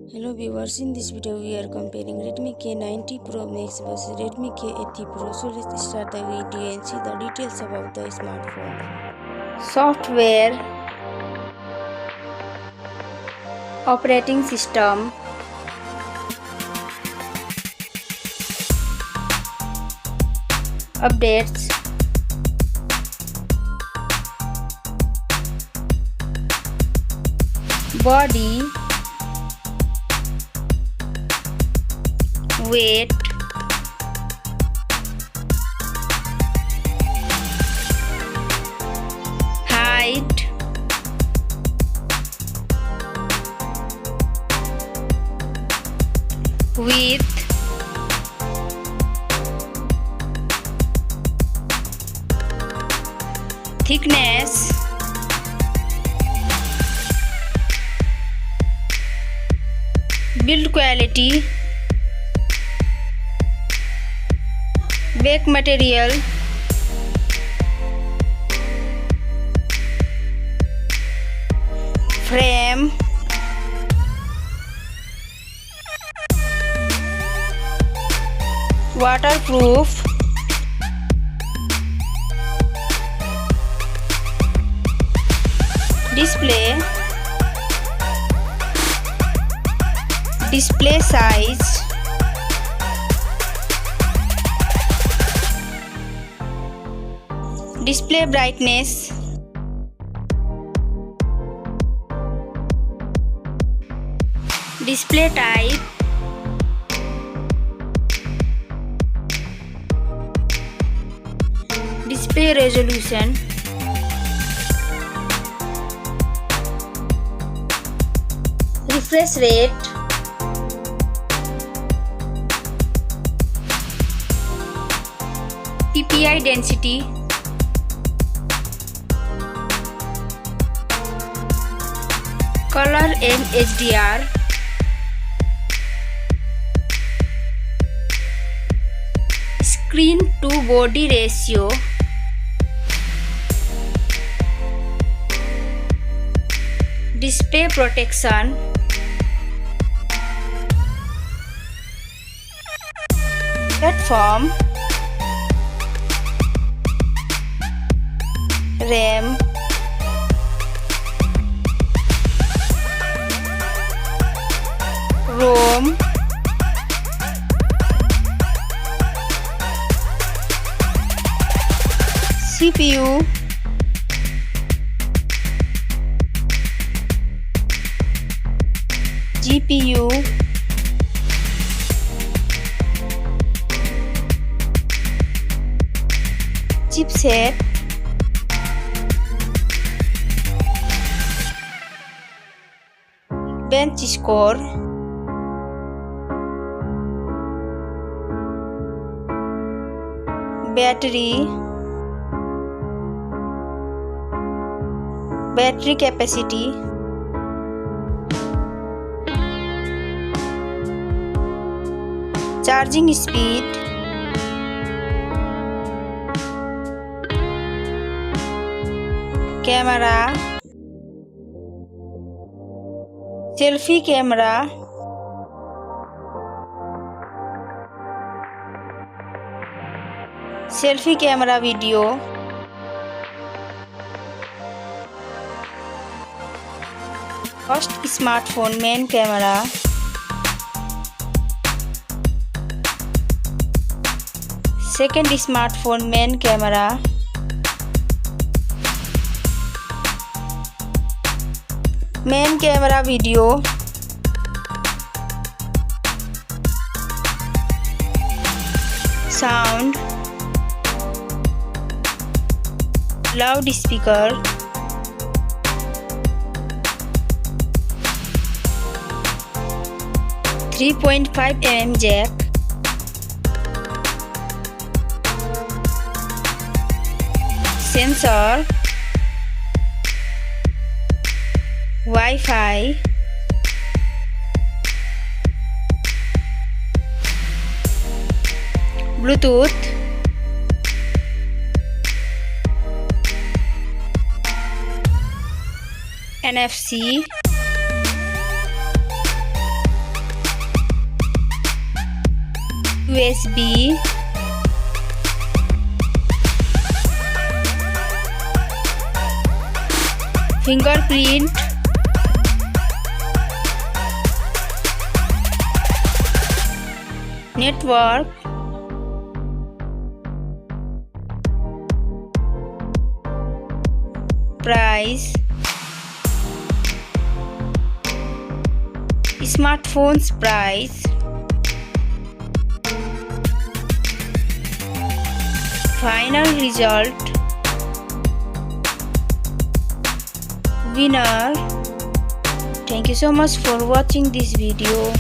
Hello viewers, in this video we are comparing Redmi K90 Pro Max versus Redmi K80 Pro. So let's start the video and see the details about the smartphone. Software, operating system, updates, body, weight, height, width, thickness, build quality, back material, frame, waterproof, display size, display brightness, display type, display resolution, refresh rate, PPI density, color and HDR, screen to body ratio, display protection, platform, RAM, ROM, CPU, GPU, chipset, bench score, battery capacity, charging speed, camera, selfie camera, selfie camera video, first smartphone main camera, second smartphone main camera, main camera video, sound, loudspeaker, .5mm jack, sensor, Wi-Fi, Bluetooth, NFC, USB, fingerprint, network, price, smartphone's price, final result, winner. Thank you so much for watching this video.